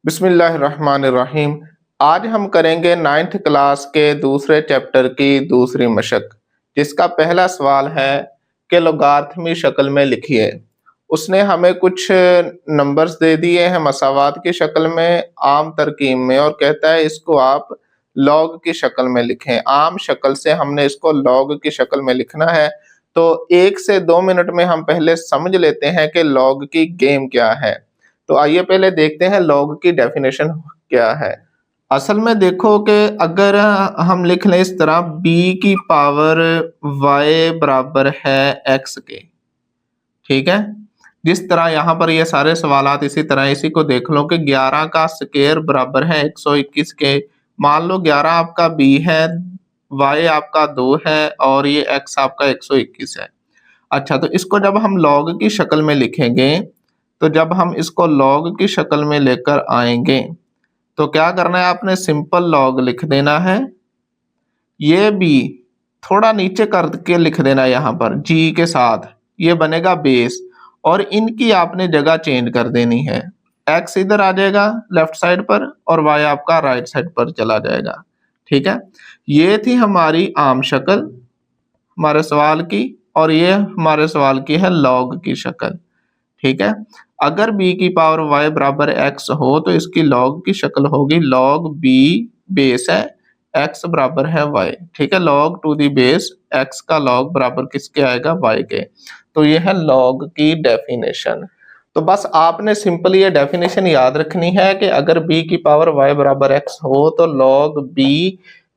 बिस्मिल्लाहिर्रहमानिर्रहीम। आज हम करेंगे 9th क्लास के दूसरे चैप्टर की दूसरी मशक, जिसका पहला सवाल है कि लोगारिथमी शक्ल में लिखिए। उसने हमें कुछ नंबर्स दे दिए हैं मसावात की शक्ल में, आम तरकीब में, और कहता है इसको आप लॉग की शक्ल में लिखें। आम शक्ल से हमने इसको लॉग की शक्ल में लिखना है। तो 1 से 2 मिनट में हम पहले समझ लेते हैं कि लॉग की गेम क्या है। तो आइए पहले देखते हैं लॉग की डेफिनेशन क्या है। असल में देखो कि अगर हम लिख लें इस तरह b की पावर y बराबर है x के, ठीक है। जिस तरह यहाँ पर ये सारे सवालात इसी तरह इसी को देख लो कि 11 का स्क्वायर बराबर है 121 के। मान लो 11 आपका b है, y आपका 2 है और ये x आपका 121 है। अच्छा, तो इसको जब हम लॉग की शक्ल में लिखेंगे, तो जब हम इसको लॉग की शक्ल में लेकर आएंगे तो क्या करना है, आपने सिंपल लॉग लिख देना है। ये भी थोड़ा नीचे करके लिख देना है यहाँ पर g के साथ, ये बनेगा बेस, और इनकी आपने जगह चेंज कर देनी है। x इधर आ जाएगा लेफ्ट साइड पर और y आपका राइट साइड पर चला जाएगा, ठीक है। ये थी हमारी आम शक्ल हमारे सवाल की, और ये हमारे सवाल की है लॉग की शक्ल, ठीक है। अगर b की पावर y बराबर x हो तो इसकी लॉग की शक्ल होगी लॉग b बेस है x बराबर है y, ठीक है। Log to the base x का लॉग बराबर किसके आएगा, y के। तो ये है लॉग की डेफिनेशन। तो बस आपने सिंपल ये डेफिनेशन याद रखनी है कि अगर b की पावर y बराबर x हो तो लॉग b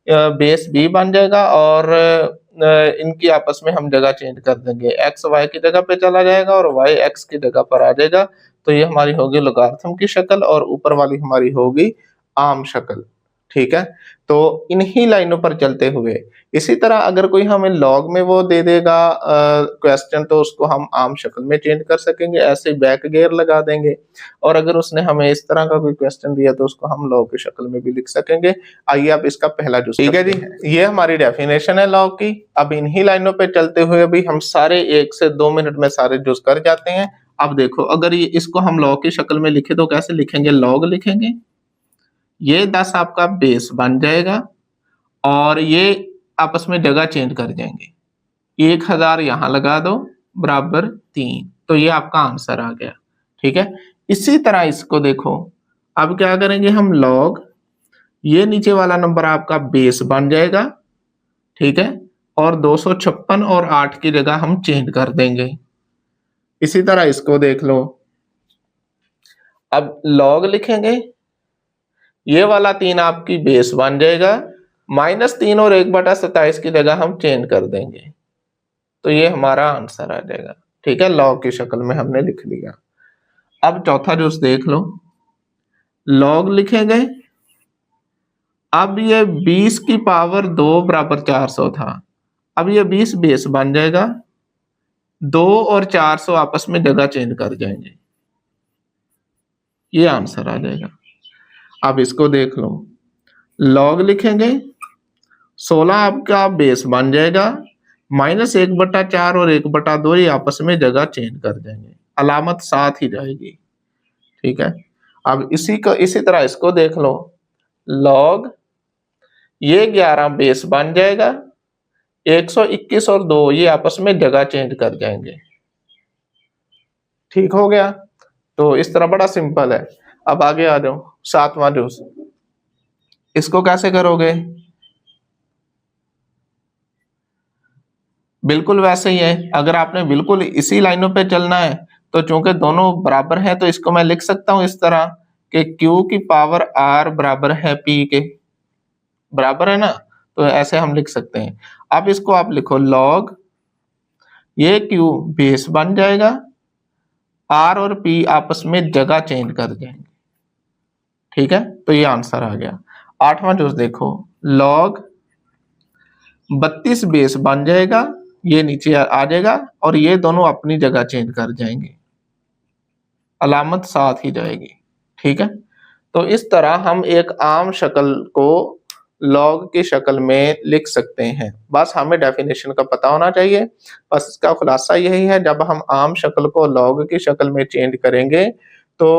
बेस b बन जाएगा, और इनकी आपस में हम जगह चेंज कर देंगे, x y की जगह पे चला जाएगा और y x की जगह पर आ जाएगा। तो ये हमारी होगी लोगारिथम की शक्ल और ऊपर वाली हमारी होगी आम शक्ल, ठीक है। तो इन्हीं लाइनों पर चलते हुए इसी तरह अगर कोई हमें लॉग में वो दे देगा क्वेश्चन, तो उसको हम आम शक्ल में चेंज कर सकेंगे, ऐसे बैक गेयर लगा देंगे। और अगर उसने हमें इस तरह का कोई क्वेश्चन दिया तो उसको हम लॉग की शक्ल में भी लिख सकेंगे। आइए अब इसका पहला जो, ठीक है जी, ये हमारी डेफिनेशन है लॉग की। अब इन्हीं लाइनों पे चलते हुए भी हम सारे 1 से 2 मिनट में सारे जुज कर जाते हैं। अब देखो, अगर ये इसको हम लॉग की शक्ल में लिखे तो कैसे लिखेंगे, लॉग लिखेंगे, ये 10 आपका बेस बन जाएगा और ये आपस में जगह चेंज कर जाएंगे। 1000 यहां लगा दो बराबर 3, तो ये आपका आंसर आ गया, ठीक है। इसी तरह इसको देखो, अब क्या करेंगे हम, लॉग ये नीचे वाला नंबर आपका बेस बन जाएगा, ठीक है, और 256 और 8 की जगह हम चेंज कर देंगे। इसी तरह इसको देख लो, अब लॉग लिखेंगे, ये वाला 3 आपकी बेस बन जाएगा, -3 और 1/27 की जगह हम चेंज कर देंगे, तो ये हमारा आंसर आ जाएगा, ठीक है। लॉग की शक्ल में हमने लिख लिया। अब चौथा जूस देख लो, लॉग लिखेंगे, अब ये 20 की पावर 2 बराबर 400 था, अब ये 20 बेस बन जाएगा, 2 और 400 आपस में जगह चेंज कर जाएंगे, ये आंसर आ जाएगा। अब इसको देख लो, लॉग लिखेंगे, 16 आपका बेस बन जाएगा, -1/4 और 1/2 ये आपस में जगह चेंज कर देंगे, अलामत साथ ही जाएगी, ठीक है। अब इसी तरह इसको देख लो, लॉग ये 11 बेस बन जाएगा, 121 और 2 ये आपस में जगह चेंज कर जाएंगे, ठीक हो गया। तो इस तरह बड़ा सिंपल है। अब आगे आ जाओ, 7वां जूस, इसको कैसे करोगे, बिल्कुल वैसे ही है। अगर आपने बिल्कुल इसी लाइनों पे चलना है तो चूंकि दोनों बराबर हैं तो इसको मैं लिख सकता हूं इस तरह कि Q की पावर R बराबर है P के, बराबर है ना, तो ऐसे हम लिख सकते हैं। अब इसको आप लिखो, लॉग ये Q बेस बन जाएगा, R और P आपस में जगह चेंज कर जाएंगे, ठीक है। तो ये आंसर आ गया। 8वां जूस देखो, लॉग 32 बेस बन जाएगा, ये नीचे आ जाएगा और ये दोनों अपनी जगह चेंज कर जाएंगे, अलामत साथ ही जाएगी, ठीक है। तो इस तरह हम एक आम शक्ल को लॉग की शक्ल में लिख सकते हैं। बस हमें डेफिनेशन का पता होना चाहिए। बस इसका खुलासा यही है, जब हम आम शक्ल को लॉग की शक्ल में चेंज करेंगे तो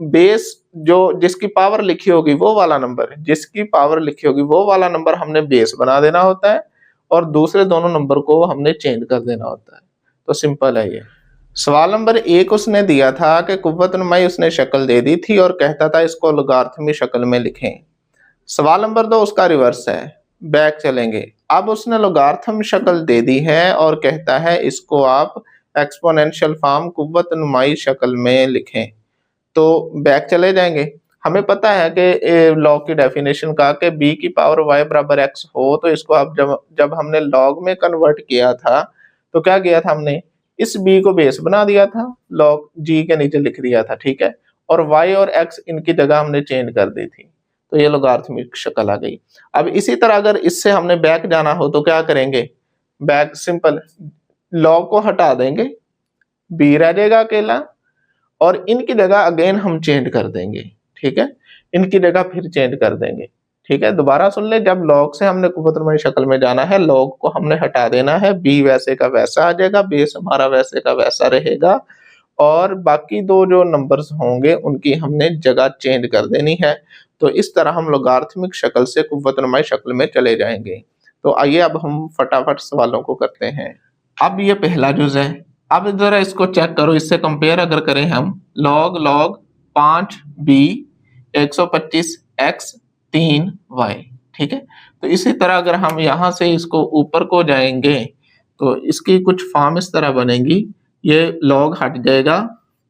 बेस जो जिसकी पावर लिखी होगी वो वाला नंबर, जिसकी पावर लिखी होगी वो वाला नंबर हमने बेस बना देना होता है और दूसरे दोनों नंबर को हमने चेंज कर देना होता है। तो सिंपल है ये। सवाल नंबर 1 उसने दिया था कि कुव्वतनुमाई उसने शक्ल दे दी थी और कहता था इसको लोगारिथमी शक्ल में लिखें। सवाल नंबर 2 उसका रिवर्स है, बैक चलेंगे। अब उसने लोगारिथम शक्ल दे दी है और कहता है इसको आप एक्सपोनेंशियल फॉर्म कुव्वतनुमाई शक्ल में लिखें। तो बैक चले जाएंगे। हमें पता है कि लॉग की डेफिनेशन का कि b की पावर y बराबर x हो तो इसको आप जब हमने लॉग में कन्वर्ट किया था तो क्या किया था हमने, इस b को बेस बना दिया था, लॉग g के नीचे लिख दिया था, ठीक है, और y और x इनकी जगह हमने चेंज कर दी थी, तो ये लोगारिथमिक शक्ल आ गई। अब इसी तरह अगर इससे हमने बैक जाना हो तो क्या करेंगे, बैक सिंपल, लॉग को हटा देंगे, b रह जाएगा अकेला और इनकी जगह अगेन हम चेंज कर देंगे, ठीक है, इनकी जगह फिर चेंज कर देंगे, ठीक है। दोबारा सुन ले, जब लॉग से हमने कुव्वतनुमाई शक्ल में जाना है, लॉग को हमने हटा देना है, b वैसे का वैसा आ जाएगा, बेस हमारा वैसे का वैसा रहेगा और बाकी दो जो नंबर्स होंगे उनकी हमने जगह चेंज कर देनी है। तो इस तरह हम लोगारिथमिक शक्ल से कुव्वतनुमाई शक्ल में चले जाएंगे। तो आइए अब हम फटाफट सवालों को करते हैं। अब ये पहला जुज है, अब जरा इसको चेक करो, इससे कंपेयर अगर करें हम, लॉग 5b 125 x 3y, ठीक है। तो इसी तरह अगर हम यहाँ से इसको ऊपर को जाएंगे तो इसकी कुछ फॉर्म इस तरह बनेगी, ये लॉग हट जाएगा,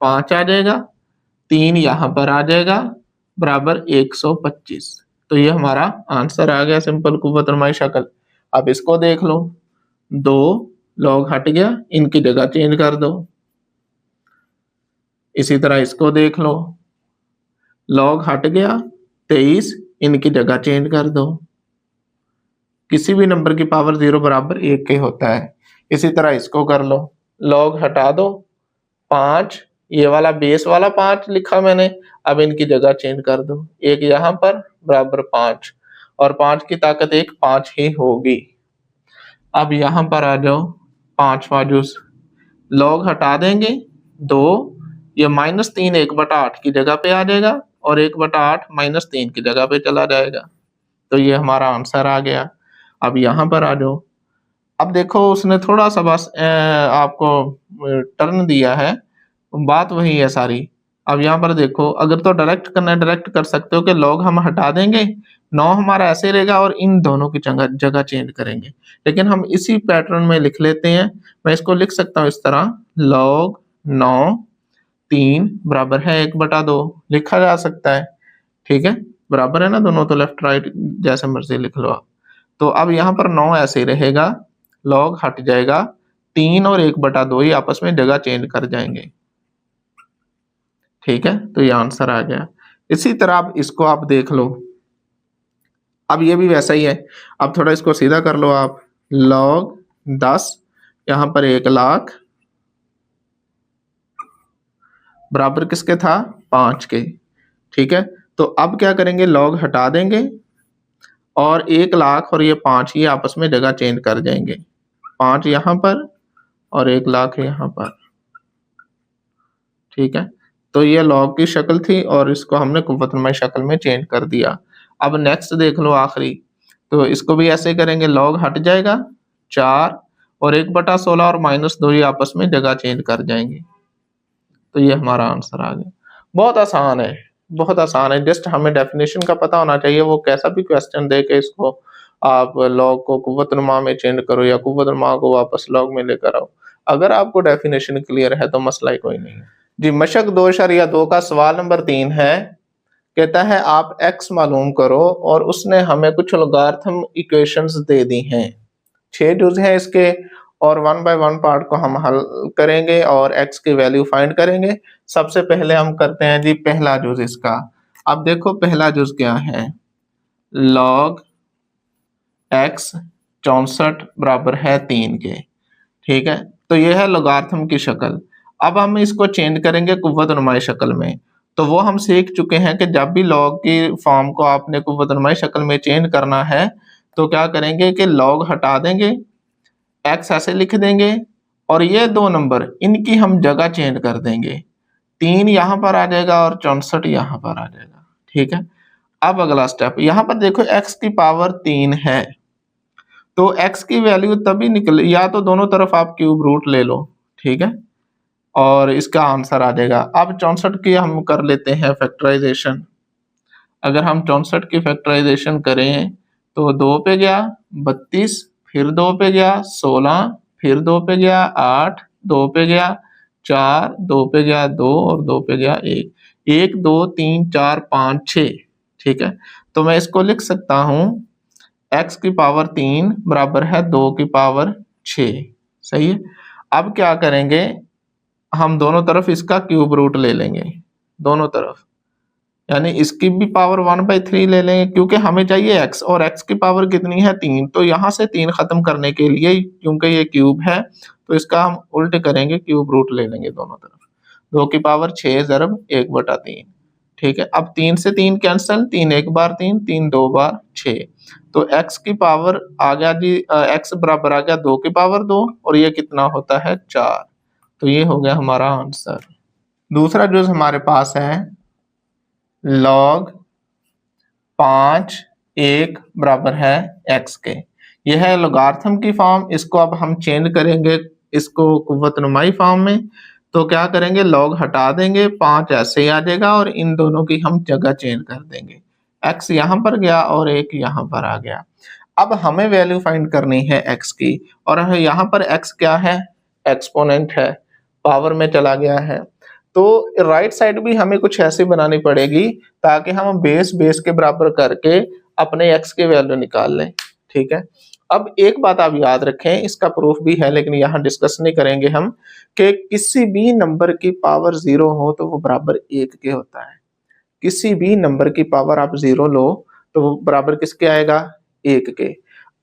5 आ जाएगा, 3 यहाँ पर आ जाएगा बराबर 125। तो ये हमारा आंसर आ गया, सिंपल कुव्वतनुमाई शक्ल। अब इसको देख लो, 2 लॉग हट गया, इनकी जगह चेंज कर दो। इसी तरह इसको देख लो, लॉग हट गया, 23, इनकी जगह चेंज कर दो। किसी भी नंबर की पावर 0 बराबर 1 के होता है। इसी तरह इसको कर लो, लॉग हटा दो, 5, ये वाला बेस वाला 5 लिखा मैंने, अब इनकी जगह चेंज कर दो, 1 यहाँ पर बराबर 5 और 5 की ताकत 1 5 ही होगी। अब यहाँ पर आ जाओ, 5वां जुज, लॉग हटा देंगे, 2, ये -3 1/8 की जगह पे आ जाएगा और 1/8 -3 की जगह पे चला जाएगा। तो ये हमारा आंसर आ गया। अब यहाँ पर आ जाओ, अब देखो उसने थोड़ा सा बस आपको टर्न दिया है, बात वही है सारी। अब यहाँ पर देखो, अगर तो डायरेक्ट करना है डायरेक्ट कर सकते हो कि लॉग हम हटा देंगे, 9 हमारा ऐसे रहेगा और इन दोनों की जगह चेंज करेंगे, लेकिन हम इसी पैटर्न में लिख लेते हैं। मैं इसको लिख सकता हूँ इस तरह, लॉग 9 3 बराबर है 1/2, लिखा जा सकता है, ठीक है, बराबर है ना दोनों, तो लेफ्ट राइट जैसे मर्जी लिख लो आप। तो अब यहाँ पर 9 ऐसे ही रहेगा, लॉग हट जाएगा, 3 और 1/2 ही आपस में जगह चेंज कर जाएंगे, ठीक है। तो ये आंसर आ गया। इसी तरह अब इसको आप देख लो, अब ये भी वैसा ही है। अब थोड़ा इसको सीधा कर लो आप, लॉग 10, यहाँ पर 1 लाख बराबर किसके था, 5 के, ठीक है। तो अब क्या करेंगे, लॉग हटा देंगे और 1 लाख और ये 5 ही आपस में जगह चेंज कर जाएंगे, 5 यहाँ पर और 1 लाख यहाँ पर, ठीक है। तो ये लॉग की शक्ल थी और इसको हमने कुव्वतनुमाई शक्ल में चेंज कर दिया। अब नेक्स्ट देख लो आखिरी, तो इसको भी ऐसे करेंगे, लॉग हट जाएगा, 4 और 1/16 और -2 ही आपस में जगह चेंज कर जाएंगे। तो ये हमारा आंसर आ गया। बहुत आसान है, बहुत आसान है, जस्ट हमें डेफिनेशन का पता होना चाहिए। वो कैसा भी क्वेश्चन दे के इसको आप लॉग को कुव्वतनुमा में चेंज करो या कुव्वतनुमा को वापस लॉग में लेकर आओ, अगर आपको डेफिनेशन क्लियर है तो मसला ही कोई नहीं है जी। मशक 2 का सवाल नंबर 3 है, कहता है आप x मालूम करो और उसने हमें कुछ लोगारिथम इक्वेशंस दे दी हैं, 6 जुज हैं इसके और 1 बाय 1 पार्ट को हम हल करेंगे और x की वैल्यू फाइंड करेंगे। सबसे पहले हम करते हैं जी पहला जुज इसका। अब देखो पहला जुज क्या है, लॉग x 64 बराबर है 3 के, ठीक है। तो यह है लोगारिथम की शक्ल। अब हम इसको चेंज करेंगे कुव्वतनुमाई शक्ल में। तो वो हम सीख चुके हैं कि जब भी लॉग की फॉर्म को आपने कुव्वतनुमाई शक्ल में चेंज करना है तो क्या करेंगे कि लॉग हटा देंगे, x ऐसे लिख देंगे और ये 2 नंबर इनकी हम जगह चेंज कर देंगे, 3 यहाँ पर आ जाएगा और 64 यहाँ पर आ जाएगा। ठीक है, अब अगला स्टेप, यहाँ पर देखो x की पावर 3 है, तो x की वैल्यू तभी निकले, या तो दोनों तरफ आप क्यूब रूट ले लो, ठीक है, और इसका आंसर आ जाएगा। अब 64 की हम कर लेते हैं फैक्टराइजेशन। अगर हम 64 की फैक्टराइजेशन करें तो 2 पे गया 32, फिर 2 पे गया 16, फिर 2 पे गया 8, 2 पे गया 4, 2 पे गया 2 और 2 पे गया 1, 1 2 3 4 5 6। ठीक है, तो मैं इसको लिख सकता हूं x की पावर 3 बराबर है 2 की पावर 6। सही है, अब क्या करेंगे, हम दोनों तरफ इसका क्यूब रूट ले लेंगे, दोनों तरफ, यानी इसकी भी पावर 1/3 ले लेंगे, क्योंकि हमें चाहिए x और x की पावर कितनी है 3, तो यहाँ से 3 खत्म करने के लिए, क्योंकि ये क्यूब है तो इसका हम उल्ट करेंगे, क्यूब रूट ले लेंगे दोनों तरफ, 2 की पावर 6 ज़रब 1/3। ठीक है, अब 3 से 3 कैंसिल, 3 एक बार 3, 3 2 बार 6, तो x की पावर आ गया जी, x बराबर आ गया 2 की पावर 2 और ये कितना होता है 4, तो ये हो गया हमारा आंसर। दूसरा जो हमारे पास है log 5 1 बराबर है x के, यह है लोगार्थम की फॉर्म, इसको अब हम चेंज करेंगे इसको कुव्वतनुमाई फॉर्म में, तो क्या करेंगे, log हटा देंगे, 5 ऐसे ही आ जाएगा और इन दोनों की हम जगह चेंज कर देंगे, x यहाँ पर गया और 1 यहाँ पर आ गया। अब हमें वैल्यू फाइंड करनी है x की, और यहाँ पर x क्या है, एक्सपोनेंट है, पावर में चला गया है, तो राइट साइड भी हमें कुछ ऐसी बनानी पड़ेगी ताकि हम बेस बेस के बराबर करके अपने x की वैल्यू निकाल लें। ठीक है, अब एक बात आप याद रखें, इसका प्रूफ भी है लेकिन यहाँ डिस्कस नहीं करेंगे हम, कि किसी भी नंबर की पावर 0 हो तो वो बराबर 1 के होता है। किसी भी नंबर की पावर आप 0 लो तो वो बराबर किसके आएगा, 1 के।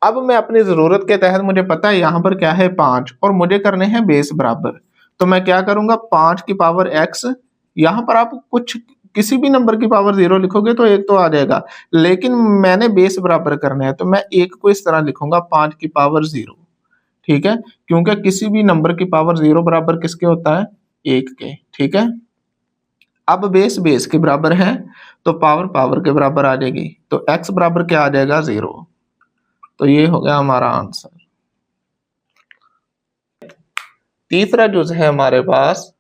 अब मैं अपनी जरूरत के तहत, मुझे पता है यहाँ पर क्या है 5 और मुझे करने हैं बेस बराबर, तो मैं क्या करूंगा, 5 की पावर x, यहाँ पर आप कुछ किसी भी नंबर की पावर 0 लिखोगे तो 1 तो आ जाएगा, लेकिन मैंने बेस बराबर करना है तो मैं 1 को इस तरह लिखूंगा 5 की पावर 0। ठीक है, क्योंकि किसी भी नंबर की पावर 0 बराबर किसके होता है, 1 के। ठीक है, अब बेस बेस के बराबर है तो पावर पावर के बराबर आ जाएगी, तो x बराबर क्या आ जाएगा 0, तो ये हो गया हमारा आंसर। तीसरा जो है हमारे पास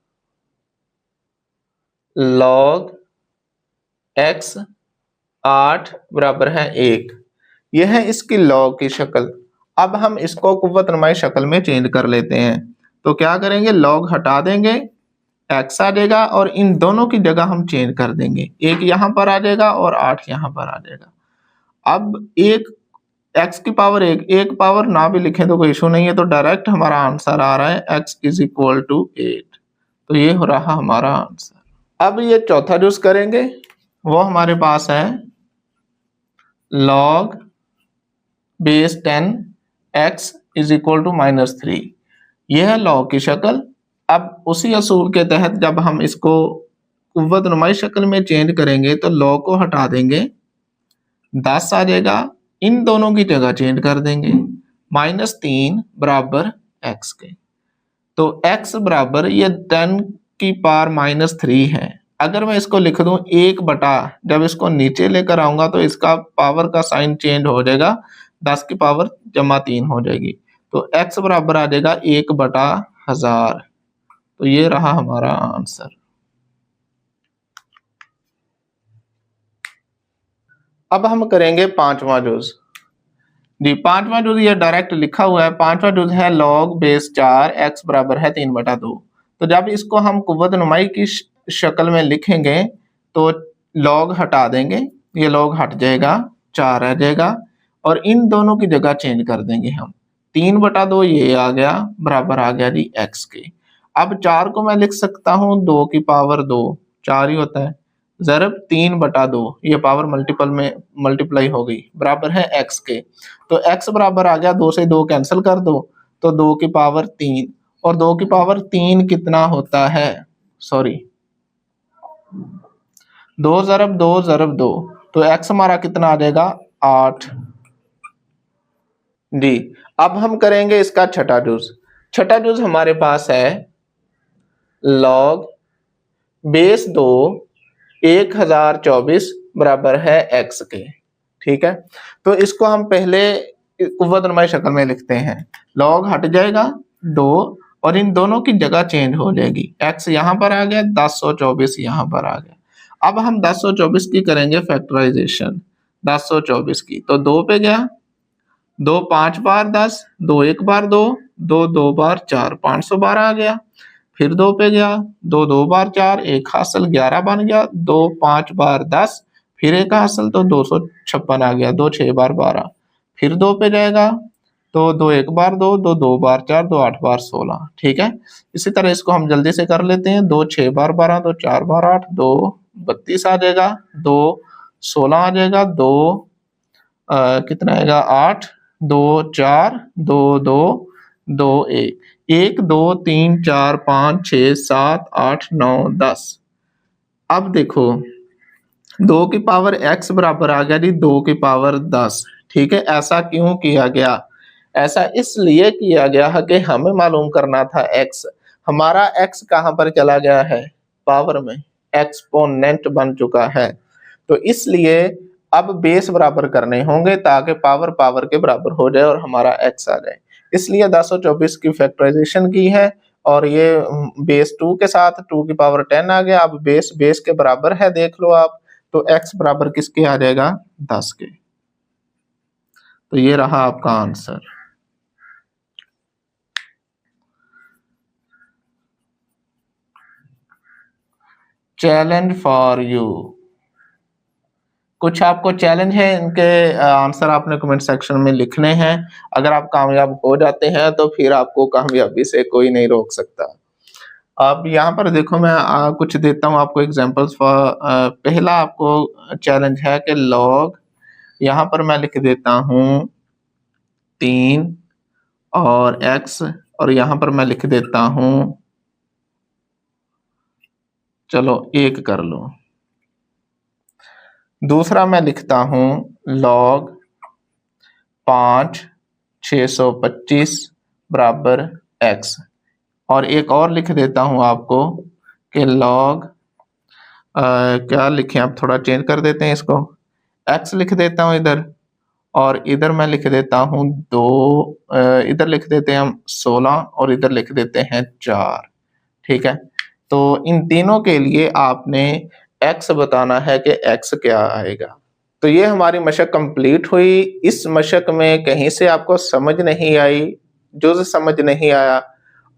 log x 8 बराबर है 1, यह है इसकी log की शक्ल। अब हम इसको कुव्वतनुमाई शक्ल में चेंज कर लेते हैं, तो क्या करेंगे, log हटा देंगे, x आ जाएगा और इन दोनों की जगह हम चेंज कर देंगे, 1 यहाँ पर आ जाएगा और 8 यहाँ पर आ जाएगा। अब एक x की पावर 1 पावर ना भी लिखें तो कोई इशू नहीं है, तो डायरेक्ट हमारा आंसर आ रहा है x = 8, तो ये हो रहा हमारा आंसर। अब ये चौथा यूज करेंगे, वो हमारे पास है log बेस 10 x = -3, यह है log की शक्ल। अब उसी असूल के तहत जब हम इसको कुव्वतनुमाई शक्ल में चेंज करेंगे तो log को हटा देंगे, 10 आ जाएगा, इन दोनों की जगह चेंज कर देंगे, -3 बराबर x के, तो x बराबर ये 10 की पावर -3 है। अगर मैं इसको लिख दूं 1 बटा, जब इसको नीचे लेकर आऊंगा तो इसका पावर का साइन चेंज हो जाएगा, 10 की पावर -3 हो जाएगी, तो x बराबर आ जाएगा 1/1000, तो ये रहा हमारा आंसर। अब हम करेंगे पांचवा जुज जी, पांचवा जुज ये डायरेक्ट लिखा हुआ है, पांचवा जुज है log बेस 4 x बराबर है 3/2, तो जब इसको हम कुव्वतनुमाई की शक्ल में लिखेंगे तो log हटा देंगे, ये log हट जाएगा, 4 रह जाएगा और इन दोनों की जगह चेंज कर देंगे हम, 3/2 ये आ गया, बराबर आ गया जी x के। अब 4 को मैं लिख सकता हूँ 2 की पावर 2, 4 ही होता है, ज़रब 3/2, ये पावर मल्टीपल में मल्टीप्लाई हो गई, बराबर है x के, तो x बराबर आ गया, 2 से 2 कैंसिल कर दो तो 2 की पावर 3, और 2 की पावर 3 कितना होता है, सॉरी 2 ज़रब 2 ज़रब 2, तो x हमारा कितना आ जाएगा 8 जी। अब हम करेंगे इसका छठा जुज, छठा जुज हमारे पास है log बेस 2 1024 बराबर है x के। ठीक है, तो इसको हम पहले कुव्वतनुमा शक्ल में लिखते हैं। लॉग हट जाएगा 2 और इन दोनों की जगह चेंज हो जाएगी। x यहाँ पर आ गया, 1024 यहाँ पर आ गया। अब हम 1024 की करेंगे फैक्टराइजेशन, 1024 की, तो 2 पे गया, 2 5 बार 10, 2 1 बार 2, 2 2 बार 4, 512 आ गया। फिर 2 पे गया, 2 2 बार 4, 1 हासिल 11 बन गया, 2 5 बार 10, फिर 1 हासिल तो 256 आ गया, 2 6 बार 12। फिर 2 पे जाएगा, तो 2 1 बार 2, 2 2 बार 4, 2 8 बार 16। ठीक है, इसी तरह इसको हम जल्दी से कर लेते हैं। 2 6 बार 12, 2 4 बार 8, 2 32 आ जाएगा, 2 16 आ जाएगा, 2 कितना आएगा 8, 2 4, 2 2 2 1, 1 2 3 4 5 6 7 8 9 10। अब देखो 2 की पावर x बराबर आ गया जी 2 की पावर 10। ठीक है, ऐसा क्यों किया गया? ऐसा इसलिए किया गया है कि हमें मालूम करना था x। हमारा x कहां पर चला गया है? पावर में, एक्सपोनेंट बन चुका है। तो इसलिए अब बेस बराबर करने होंगे ताकि पावर पावर के बराबर हो जाए और हमारा x आ जाए। इसलिए 1024 की फैक्टराइजेशन की है और ये बेस 2 के साथ 2 की पावर 10 आ गया। अब बेस बेस के बराबर है, देख लो आप, तो x बराबर किसके आ जाएगा? 10 के। तो ये रहा आपका आंसर। चैलेंज फॉर यू, कुछ आपको चैलेंज है, इनके आंसर आपने कमेंट सेक्शन में लिखने हैं। अगर आप कामयाब हो जाते हैं तो फिर आपको कामयाबी से कोई नहीं रोक सकता। अब यहाँ पर देखो मैं कुछ देता हूँ आपको एग्जांपल्स। पहला आपको चैलेंज है कि लॉग, यहाँ पर मैं लिख देता हूँ 3 और x, और यहाँ पर मैं लिख देता हूँ, चलो 1 कर लो। दूसरा मैं लिखता हूँ लॉग 5 625 बराबर x, और एक और लिख देता हूँ आपको कि लॉग क्या लिखें, आप थोड़ा चेंज कर देते हैं इसको, x लिख देता हूँ इधर, और इधर मैं लिख देता हूँ 2, इधर लिख देते हैं हम 16 और इधर लिख देते हैं 4। ठीक है, तो इन तीनों के लिए आपने x बताना है कि x क्या आएगा। तो ये हमारी मशक कंप्लीट हुई। इस मशक में कहीं से आपको समझ नहीं आई, जुज़ समझ नहीं आया,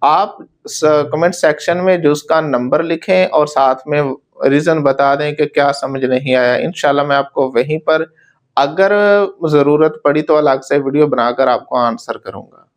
आप कमेंट सेक्शन में जुज़ का नंबर लिखें और साथ में रीजन बता दें कि क्या समझ नहीं आया। इंशाल्लाह मैं आपको वहीं पर, अगर ज़रूरत पड़ी तो अलग से वीडियो बनाकर आपको आंसर करूंगा।